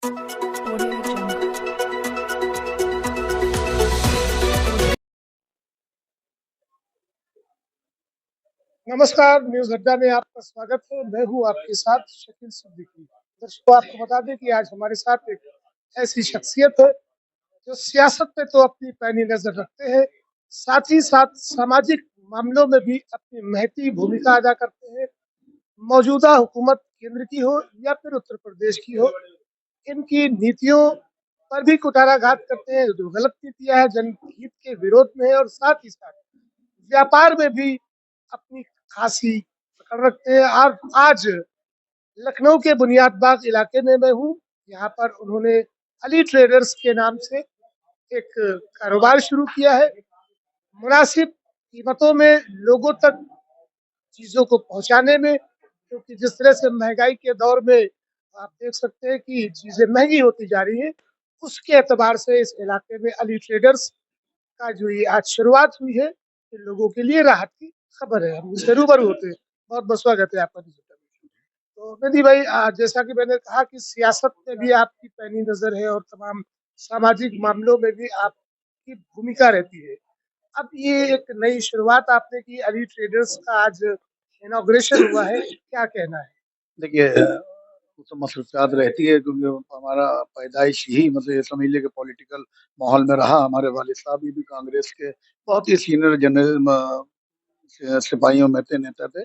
Audio Jungle. नमस्कार, news अड्डा में आपका स्वागत है। मैं हूँ आपके साथ शकील सिद्दीकी। दर्शकों, आपको बता दें कि आज हमारे साथ एक ऐसी शख्सियत है जो सियासत पे तो अपनी पैनी नज़र रखते हैं, साथ ही साथ सामाजिक मामलों में भी अपनी महती भूमिका अदा करते हैं। मौजूदा हुकूमत केंद्र की हो या फिर उत्तर प्रदेश की हो, इनकी नीतियों पर भी कुठाराघात करते हैं। जो गलत नीतियाँ हैं, जनहित के विरोध में है और साथ ही साथ व्यापार में भी अपनी खासी पकड़ रखते हैं। और आज लखनऊ के बुनियादबाग इलाके में मैं हूँ। यहाँ पर उन्होंने अली ट्रेडर्स के नाम से एक कारोबार शुरू किया है। मुनासिब कीमतों में लोगों तक चीज़ों को पहुँचाने में, क्योंकि जिस तरह से महँगाई के दौर में आप देख सकते हैं कि चीज़ें महँगी होती जा रही हैं, उसके एतबार से इस इलाके में अली ट्रेडर्स का जो ये आज शुरुआत हुई है, ये लोगों के लिए राहत की खबर है। हम उससे रूबरू होते हैं। बहुत-बहुत स्वागत है आपका डिजिटल में। तो मेहदी भाई, जैसा कि मैंने कहा कि सियासत में भी आपकी पैनी नज़र है और तमाम सामाजिक मामलों में भी आपकी भूमिका रहती है। अब ये एक नई शुरुआत आपने की, अली ट्रेडर्स का आज इनॉग्रेशन हुआ है, क्या कहना है? देखिए वो तो मसरूफियात रहती है क्योंकि हमारा पैदाइश ही मतलब ये समझ लीजिए कि पॉलिटिकल माहौल में रहा। हमारे वालिद साहब भी कांग्रेस के बहुत ही सीनियर जनरल सिपाहियों में थे, नेता थे।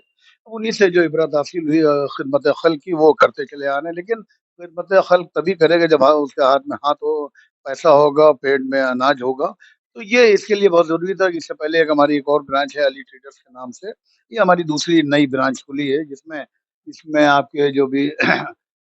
उन्हीं से जो इबरत हासिल हुई खिदमत खल्क की, वो करते चले आ रहे हैं। लेकिन खिदमत खल्क तभी करेगा जब उसके हाथ में हाथ हो, पैसा होगा, पेट में अनाज होगा। तो ये इसके लिए बहुत ज़रूरी था कि इससे पहले एक हमारी एक और ब्रांच है अली ट्रेडर्स के नाम से। ये हमारी दूसरी नई ब्रांच खुली है जिसमें इसमें आपके जो भी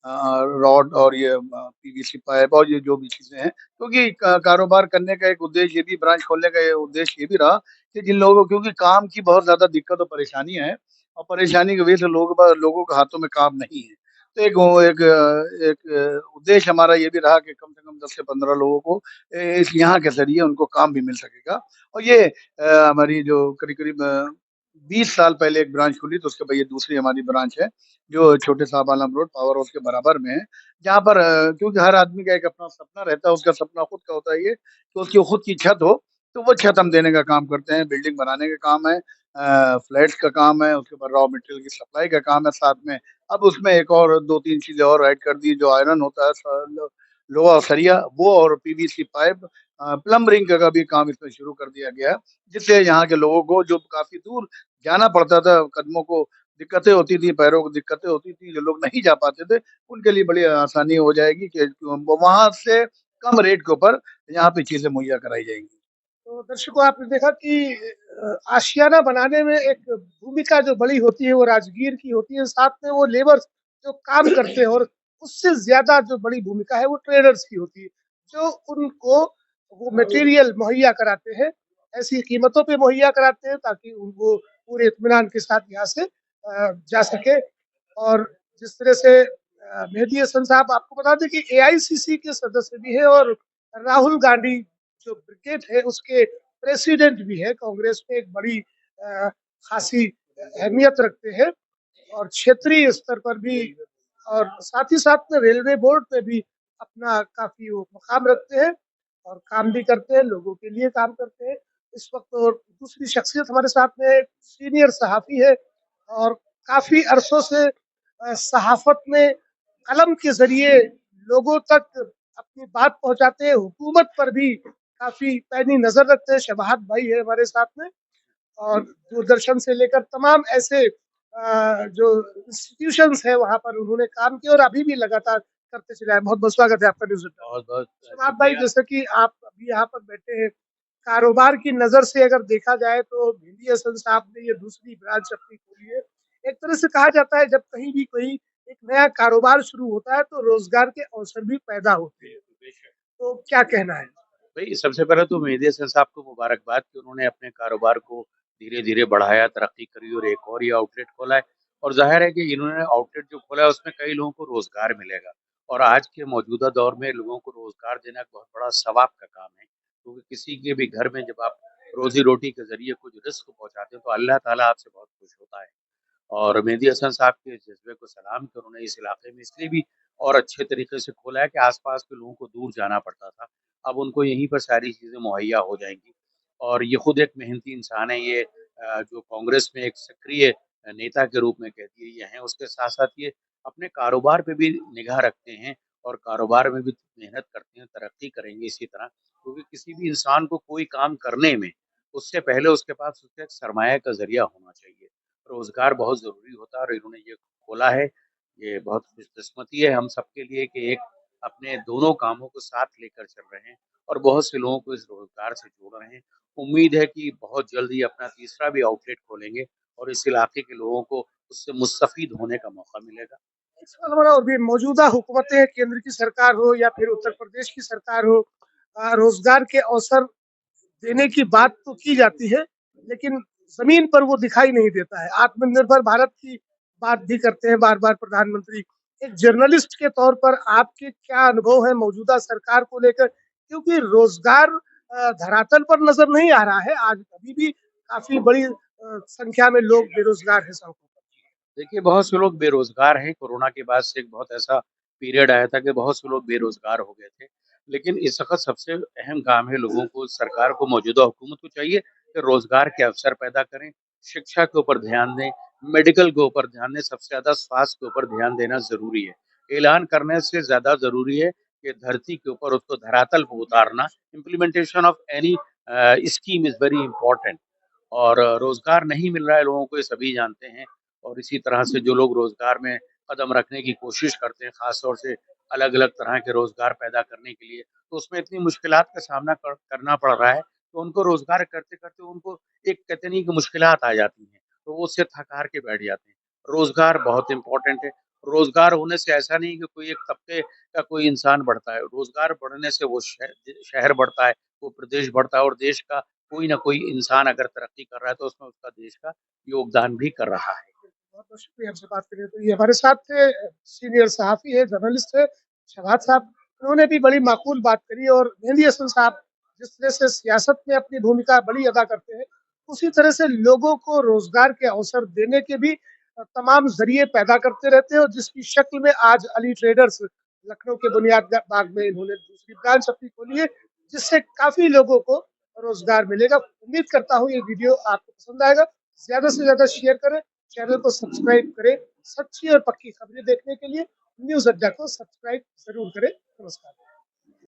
रॉड और ये पीवीसी पाइप और ये जो भी चीज़ें हैं, क्योंकि कारोबार करने का एक उद्देश्य ये भी, ब्रांच खोलने का ये उद्देश्य ये भी रहा कि जिन लोगों को, क्योंकि काम की बहुत ज़्यादा दिक्कत और परेशानी है और परेशानी की वजह से लोगों के हाथों में काम नहीं है। तो एक उद्देश्य हमारा ये भी रहा कि कम से कम 10 से 15 लोगों को इस यहाँ के ज़रिए उनको काम भी मिल सकेगा। और ये हमारी जो करीब-करीब 20 साल पहले एक ब्रांच खुली, तो उसके बाद ये दूसरी हमारी ब्रांच है, जो छोटे साहब आलम रोड पावर हाउस के बराबर में है। जहाँ पर क्योंकि हर आदमी का एक अपना सपना रहता है, उसका सपना खुद का होता है ये कि उसकी खुद की छत हो, तो वो छत हम देने का काम करते हैं, बिल्डिंग बनाने का काम है, फ्लैट्स का काम है, उसके बाद रॉ मटेरियल की सप्लाई का काम है साथ में। अब उसमें एक और 2-3 चीज़ें और ऐड कर दी, जो आयरन होता है, लोहा और सरिया वो, और पीवीसी पाइप, प्लम्बरिंग का भी काम इसमें शुरू कर दिया गया है, जिससे यहाँ के लोगों को जो काफ़ी दूर जाना पड़ता था, कदमों को दिक्कतें होती थी, पैरों को दिक्कतें होती थी, जो लोग नहीं जा पाते थे, उनके लिए बड़ी आसानी हो जाएगी कि वहाँ से कम रेट के ऊपर यहाँ पे चीज़ें मुहैया कराई जाएँगी। तो दर्शकों, आपने देखा कि आशियाना बनाने में एक भूमिका जो बड़ी होती है वो राजगीर की होती है, साथ में वो लेबर जो काम करते हैं, और उससे ज्यादा जो बड़ी भूमिका है वो ट्रेडर्स की होती है, जो उनको वो मटेरियल मुहैया कराते हैं, ऐसी कीमतों पे मुहैया कराते हैं ताकि उनको पूरे इत्मीनान के साथ यहाँ से जा सके। और जिस तरह से मेहदी हसन साहब, आपको बता दें कि एआईसीसी के सदस्य भी है और राहुल गांधी जो ब्रिगेड है उसके प्रेसिडेंट भी है। कांग्रेस में एक बड़ी खासी अहमियत रखते हैं और क्षेत्रीय स्तर पर भी, और साथ ही साथ में रेलवे बोर्ड पे भी अपना काफी वो मकाम रखते हैं और काम भी करते हैं, लोगों के लिए काम करते हैं। इस वक्त और दूसरी शख्सियत हमारे साथ में एक सीनियर सहाफ़ी है और काफ़ी अरसों से सहाफ़त में कलम के ज़रिए लोगों तक अपनी बात पहुँचाते हैं, हुकूमत पर भी काफ़ी पैनी नज़र रखते हैं। शबाहत भाई है हमारे साथ में, और दूरदर्शन से लेकर तमाम ऐसे जो इंस्टीट्यूशंस हैं वहाँ पर उन्होंने काम किया और अभी भी लगातार करते चले आए। बहुत-बहुत स्वागत है आपका न्यूज़ लैब में। बहुत-बहुत शबाहत भाई, शुक्रिया। जैसे कि आप अभी यहाँ पर बैठे हैं, कारोबार की नज़र से अगर देखा जाए तो मेहदी हसन साहब ने ये दूसरी ब्रांच अपनी खोली है। एक तरह से कहा जाता है जब कहीं भी कोई एक नया कारोबार शुरू होता है तो रोज़गार के अवसर भी पैदा होते हैं। तो क्या कहना है? भाई सबसे पहले तो मेहदी हसन साहब को मुबारकबाद कि उन्होंने अपने कारोबार को धीरे-धीरे बढ़ाया, तरक्की करी और एक और ये आउटलेट खोला है। और ज़ाहिर है कि इन्होंने आउटलेट जो खोला है उसमें कई लोगों को रोज़गार मिलेगा और आज के मौजूदा दौर में लोगों को रोज़गार देना एक बहुत बड़ा सवाब का काम है। क्योंकि किसी के भी घर में जब आप रोज़ी-रोटी के ज़रिए कुछ रिज़्क पहुँचाते हो तो अल्लाह ताला आपसे बहुत खुश होता है। और मेहदी हसन साहब के जज़्बे को सलाम कि उन्होंने इस इलाके में इसलिए भी और अच्छे तरीके से खोला है कि आस-पास के लोगों को दूर जाना पड़ता था। अब उनको यहीं पर सारी चीज़ें मुहैया हो जाएँगी और ये खुद एक मेहनती इंसान है, ये जो कांग्रेस में एक सक्रिय नेता के रूप में कहती है ये हैं, उसके साथ-साथ ये अपने कारोबार पे भी निगाह रखते हैं और कारोबार में भी मेहनत करते हैं, तरक्की करेंगे इसी तरह। क्योंकि किसी भी इंसान को कोई काम करने में, उससे पहले उसके पास उसका एक सरमाया का ज़रिया होना चाहिए। रोज़गार बहुत ज़रूरी होता है और इन्होंने ये खोला है, ये बहुत खुशकिस्मती है हम सबके लिए कि एक अपने दोनों कामों को साथ लेकर चल रहे हैं और बहुत से लोगों को इस रोज़गार से जोड़ रहे हैं। उम्मीद है कि बहुत जल्द ही अपना तीसरा भी आउटलेट खोलेंगे और इस इलाके के लोगों को उससे मुस्तफ़ीद होने का मौका मिलेगा। एक सवाल हमारा और भी, मौजूदा हुकूमतें, केंद्र की सरकार हो या फिर उत्तर प्रदेश की सरकार हो, रोजगार के अवसर देने की बात तो की जाती है, लेकिन जमीन पर वो दिखाई नहीं देता है। आत्मनिर्भर भारत की बात भी करते हैं बार बार प्रधानमंत्री। एक जर्नलिस्ट के तौर पर आपके क्या अनुभव है मौजूदा सरकार को लेकर, क्योंकि रोजगार धरातल पर नजर नहीं आ रहा है। आज अभी भी काफी बड़ी संख्या में लोग बेरोजगार हैं सड़कों पर। देखिए, बहुत से लोग बेरोज़गार हैं, कोरोना के बाद से एक बहुत ऐसा पीरियड आया था कि बहुत से लोग बेरोज़गार हो गए थे। लेकिन इस वक़्त सबसे अहम काम है लोगों को, सरकार को, मौजूदा हुकूमत को चाहिए कि रोज़गार के अवसर पैदा करें, शिक्षा के ऊपर ध्यान दें, मेडिकल के ऊपर ध्यान दें, सबसे ज़्यादा स्वास्थ्य के ऊपर ध्यान देना ज़रूरी है। ऐलान करने से ज़्यादा ज़रूरी है कि धरती के ऊपर उसको धरातल पे उतारना, implementation of any scheme is very important. और रोज़गार नहीं मिल रहा है लोगों को, ये सभी जानते हैं और इसी तरह से जो लोग रोज़गार में कदम रखने की कोशिश करते हैं, ख़ास तौर से अलग-अलग तरह के रोज़गार पैदा करने के लिए, तो उसमें इतनी मुश्किलात का सामना करना पड़ रहा है, तो उनको रोज़गार करते-करते उनको एक कहते नहीं कि मुश्किलात आ जाती हैं, तो वो उससे थक-हार के बैठ जाते हैं। रोज़गार बहुत इम्पोर्टेंट है, रोज़गार होने से ऐसा नहीं कि कोई एक तबके का कोई इंसान बढ़ता है, रोज़गार बढ़ने से वो शहर बढ़ता है, वो प्रदेश बढ़ता है और देश का कोई ना कोई इंसान अगर तरक्की कर रहा है, तो उसमें उसका देश का योगदान भी कर रहा है। बहुत-बहुत शुक्रिया हमसे बात करने के लिए। हमारे साथ थे सीनियर सहाफ़ी है, जर्नलिस्ट है शवाद साहब। उन्होंने भी बड़ी माकूल बात करी और मेहंदी हसन साहब जिस तरह से सियासत में अपनी भूमिका बड़ी अदा करते हैं, उसी तरह से लोगों को रोज़गार के अवसर देने के भी तमाम ज़रिए पैदा करते रहते हैं और जिसकी शक्ल में आज अली ट्रेडर्स लखनऊ के बुनियाद बाग में इन्होंने दूसरी ब्रांच अपनी खोली है, जिससे काफ़ी लोगों को रोज़गार मिलेगा। उम्मीद करता हूँ ये वीडियो आपको पसंद आएगा। ज़्यादा से ज़्यादा शेयर करें, चैनल को सब्सक्राइब करें। सच्ची और पक्की खबरें देखने के लिए न्यूज़ अड्डा को सब्सक्राइब ज़रूर करें। नमस्कार।